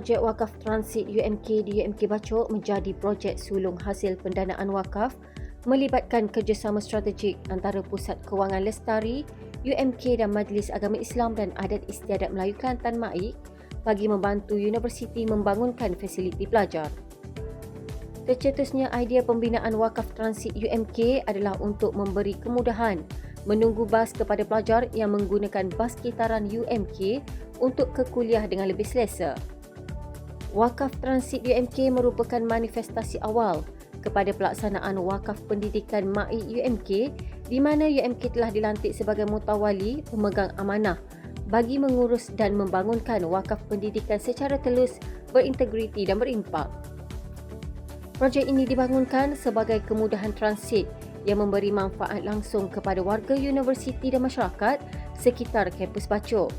projek wakaf transit UMK di UMK Bachok menjadi projek sulung hasil pendanaan wakaf melibatkan kerjasama strategik antara Pusat Kewangan Lestari, UMK dan Majlis Agama Islam dan Adat Istiadat Melayu Kelantan MAIK bagi membantu universiti membangunkan fasiliti pelajar. Tercetusnya idea pembinaan wakaf transit UMK adalah untuk memberi kemudahan menunggu bas kepada pelajar yang menggunakan bas kitaran UMK untuk ke kuliah dengan lebih selesa. Wakaf transit UMK merupakan manifestasi awal kepada pelaksanaan wakaf pendidikan MAIK UMK di mana UMK telah dilantik sebagai mutawali pemegang amanah bagi mengurus dan membangunkan wakaf pendidikan secara telus, berintegriti dan berimpak. Projek ini dibangunkan sebagai kemudahan transit yang memberi manfaat langsung kepada warga universiti dan masyarakat sekitar kampus Bachok.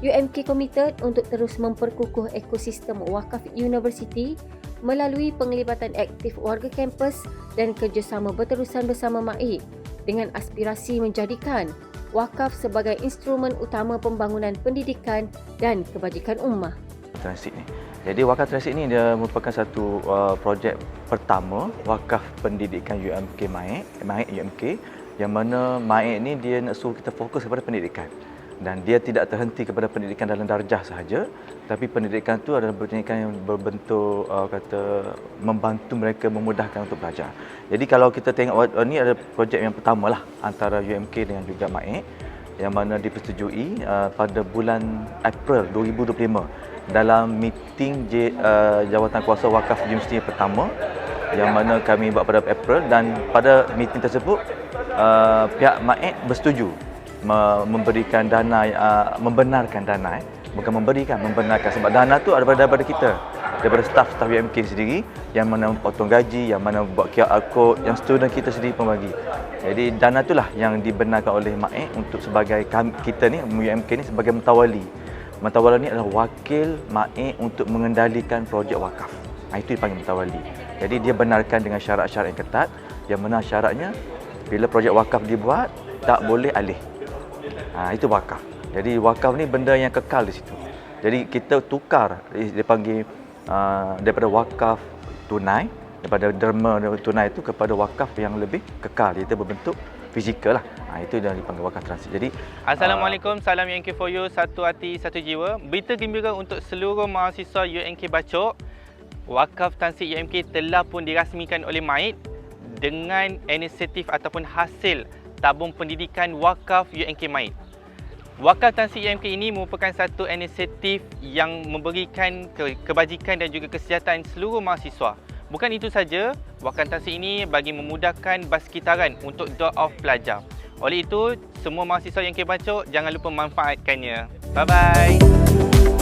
UMK komited untuk terus memperkukuh ekosistem wakaf universiti melalui penglibatan aktif warga kampus dan kerjasama berterusan bersama MAIK dengan aspirasi menjadikan wakaf sebagai instrumen utama pembangunan pendidikan dan kebajikan ummah. Transit ni. Jadi wakaf transit ni dia merupakan satu projek pertama wakaf pendidikan UMK MAIK UMK yang mana MAIK ni dia nak suruh kita fokus kepada pendidikan. Dan dia tidak terhenti kepada pendidikan dalam darjah sahaja, tapi pendidikan itu adalah pendidikan yang berbentuk membantu mereka memudahkan untuk belajar. Jadi kalau kita tengok ini adalah projek yang pertama lah antara UMK dengan juga MAIK yang mana dipersetujui pada bulan April 2025 dalam meeting Jawatan Kuasa Wakaf Universiti pertama yang mana kami buat pada April, dan pada meeting tersebut pihak MAIK bersetuju memberikan dana, membenarkan dana, bukan memberikan, membenarkan, sebab dana tu daripada kita, daripada staf UMK sendiri yang mana potong gaji, yang mana buat QR code, yang student kita sendiri pun bagi. Jadi dana itulah yang dibenarkan oleh MAIK untuk sebagai kita ni UMK ni sebagai mutawali. Mutawali ni adalah wakil MAIK untuk mengendalikan projek wakaf. Itu dipanggil mutawali. Jadi dia benarkan dengan syarat-syarat yang ketat, yang mana syaratnya bila projek wakaf dibuat tak boleh alih. Itu wakaf. Jadi wakaf ni benda yang kekal di situ. Jadi kita tukar, dia panggil daripada wakaf tunai, daripada derma tunai itu kepada wakaf yang lebih kekal, iaitu berbentuk fizikal lah. Itu yang dipanggil wakaf transit. Jadi Assalamualaikum, salam UMK for you, satu hati satu jiwa. Berita gembira untuk seluruh mahasiswa UMK Bachok. Wakaf transit UMK telah pun dirasmikan oleh MAIK dengan inisiatif ataupun hasil tabung pendidikan wakaf UMK MAIK. Wakaf transit UMK ini merupakan satu inisiatif yang memberikan kebajikan dan juga kesihatan seluruh mahasiswa. Bukan itu saja, wakaf transit ini bagi memudahkan bas kitaran untuk drop off pelajar. Oleh itu, semua mahasiswa UMK Bachok jangan lupa manfaatkannya. Bye-bye.